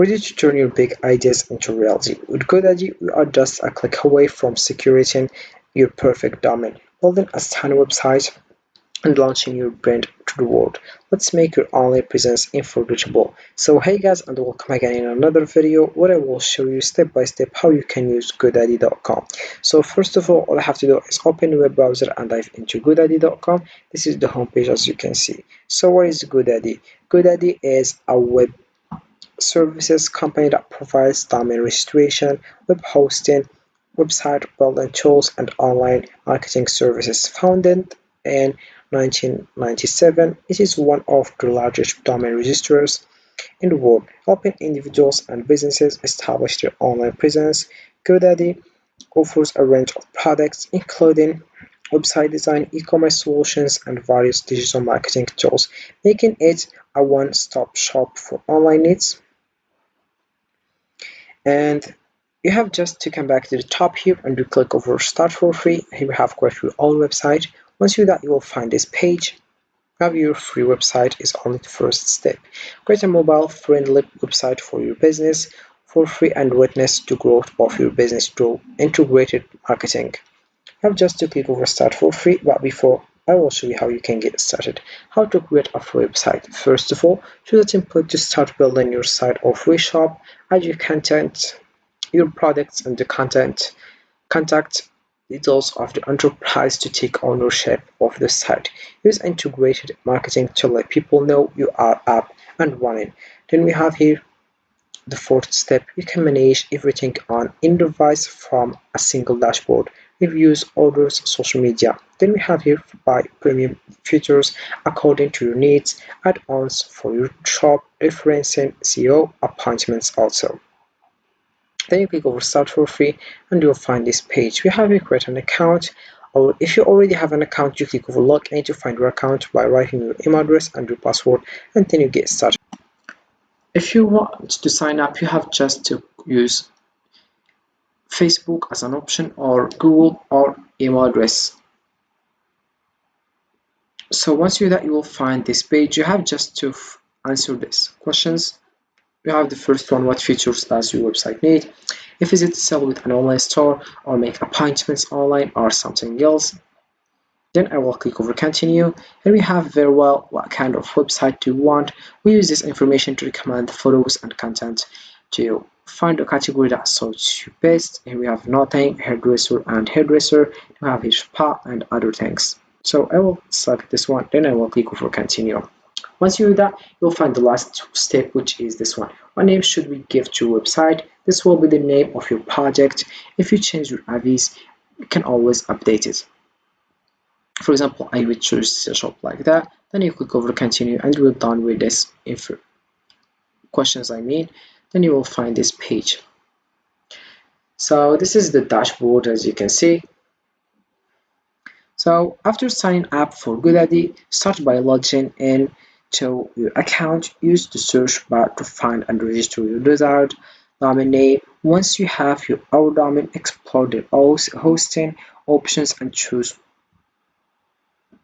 Ready to turn your big ideas into reality. With GoDaddy, we are just a click away from securing your perfect domain, building a stunning website, and launching your brand to the world. Let's make your online presence unforgettable. So hey guys, and welcome again in another video where I will show you step by step how you can use GoDaddy.com. So first of all I have to do is open a web browser and dive into GoDaddy.com. This is the homepage as you can see. So what is GoDaddy? GoDaddy is a web services company that provides domain registration, web hosting, website building tools, and online marketing services. Founded in 1997, it is one of the largest domain registrars in the world, helping individuals and businesses establish their online presence. GoDaddy offers a range of products, including website design, e-commerce solutions, and various digital marketing tools, making it a one-stop shop for online needs. And you have just to come back to the top here and you click over start for free. Here we have quite your own website. Once you do that, you will find this page. Have your free website is only the first step. Create a mobile friendly website for your business for free and witness the growth of your business through integrated marketing. You have just to click over start for free, but before I will show you how you can get started. How to create a free website. First of all, choose a template to start building your site or free shop. Add your content, your products, and the contact details of the enterprise to take ownership of the site. Use integrated marketing to let people know you are up and running. Then we have here the fourth step. You can manage everything on any device from a single dashboard. Reviews, orders, social media. Then we have here buy premium features according to your needs, add-ons for your shop, referencing SEO, appointments also. Then you click over start for free and you'll find this page. We have to create an account, or if you already have an account, you click over login to find your account by writing your email address and your password, and then you get started. If you want to sign up, you have just to use Facebook as an option, or Google, or email address. So once you do that, you will find this page. You have just to answer these questions. We have the first one: what features does your website need? If is it sell with an online store, or make appointments online, or something else? Then I will click over continue, and we have very well what kind of website do you want. We use this information to recommend photos and content to find a category that suits you best. Here we have nothing, hairdresser and hairdresser. We have here spa and other things. So I will select this one, then I will click over continue. Once you do that, you'll find the last step, which is this one. What name should we give to your website? This will be the name of your project. If you change your avis, you can always update it. For example, I will choose a shop like that. Then you click over continue and you're done with this questions. Then you will find this page. So this is the dashboard, as you can see. So after signing up for GoDaddy, start by logging in to your account. Use the search bar to find and register your desired domain name. Once you have your own domain, explore the hosting options and choose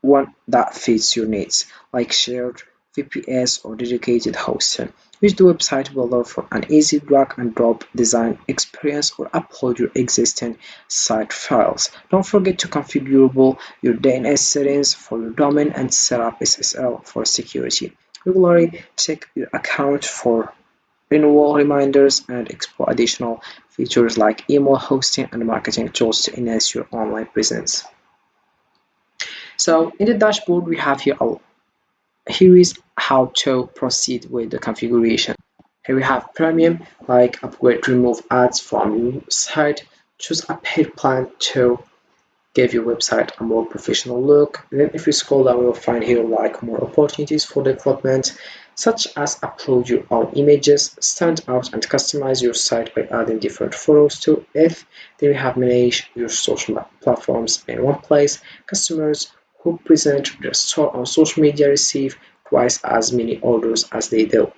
one that fits your needs, like shared, VPS, or dedicated hosting. Use the website builder for an easy drag and drop design experience, or upload your existing site files. Don't forget to configure your DNS settings for your domain and set up SSL for security. Regularly check your account for renewal reminders and explore additional features like email hosting and marketing tools to enhance your online presence. So in the dashboard we have here is how to proceed with the configuration. Here we have premium, like upgrade, remove ads from your site, choose a paid plan to give your website a more professional look. And then if you scroll down, you'll find here like more opportunities for development, such as upload your own images, stand out and customize your site by adding different photos to it. Then we have manage your social platforms in one place. Customers who present their store on social media receive twice as many orders as they do.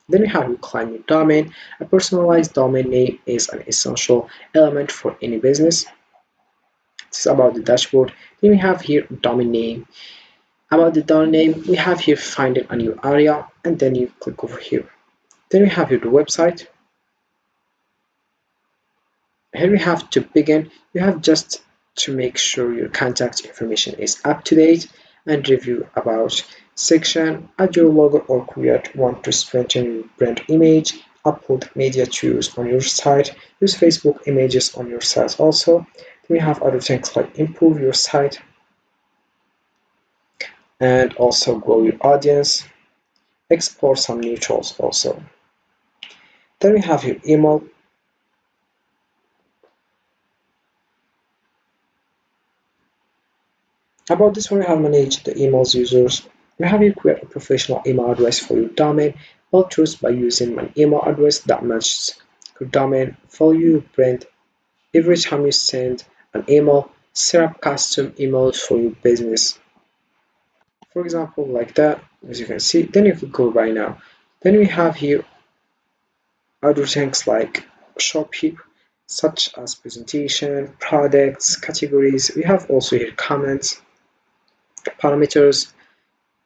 Then we have reclaim your domain. A personalized domain name is an essential element for any business. This is about the dashboard. Then we have here domain name. About the domain name, we have here find a new area, and then you click over here. Then we have here the website. Here we have to begin. You have just to make sure your contact information is up to date and review about section, add your logo or create one to strengthen your brand image, upload media to use on your site, use Facebook images on your site also. Then we have other things like improve your site and also grow your audience, explore some new tools also. Then we have your email. About this one, we have managed the emails users. We have you create a professional email address for your domain. I'll choose by using an email address that matches your domain. Follow your brand every time you send an email. Set up custom emails for your business. For example, like that, as you can see. Then if we go right now, then we have here other things like shop here, such as presentation, products, categories. We have also here comments, parameters,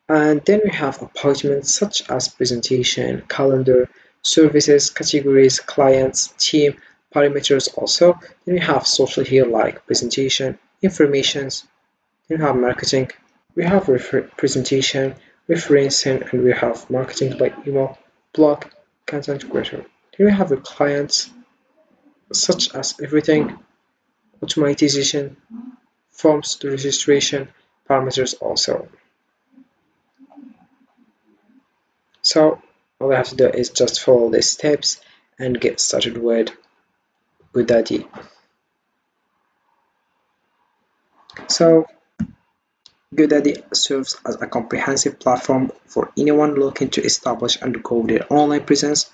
and then we have appointments such as presentation, calendar, services, categories, clients, team, parameters also. Then we have social here like presentation, informations, then we have marketing, we have presentation, referencing, and we have marketing by email, blog, content creator. Then we have the clients such as everything, automatization, forms to registration, parameters also. So all I have to do is just follow the steps and get started with GoDaddy. So GoDaddy serves as a comprehensive platform for anyone looking to establish and grow their online presence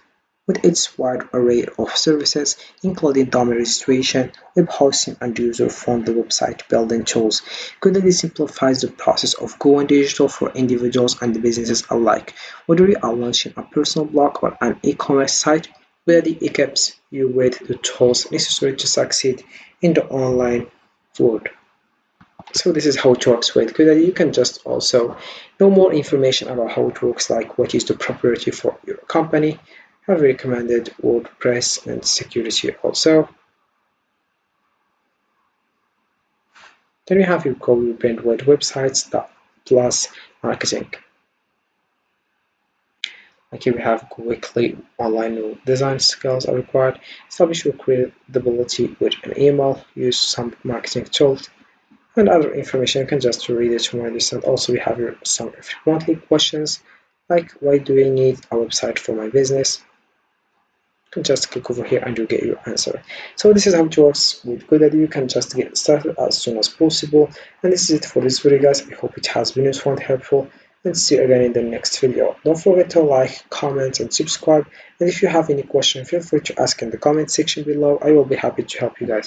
with its wide array of services, including domain registration, web hosting, and user-friendly website building tools. GoDaddy simplifies the process of going digital for individuals and businesses alike. Whether you are launching a personal blog or an e-commerce site, GoDaddy equips you with the tools necessary to succeed in the online world. So this is how it works with GoDaddy. You can just also know more information about how it works, like what is the proprietary for your company, have recommended WordPress and security also. Then we have your Google brand with websites plus marketing. Like here we have quickly online design skills are required. Establish your credibility with an email. Use some marketing tools and other information. You can just read it from this. And also we have here some frequently questions like why do I need a website for my business? You can just click over here and you get your answer. So this is how it works with GoDaddy. You can just get started as soon as possible. And this is it for this video, guys. I hope it has been useful and helpful. And see you again in the next video. Don't forget to like, comment, and subscribe. And if you have any question, feel free to ask in the comment section below. I will be happy to help you guys.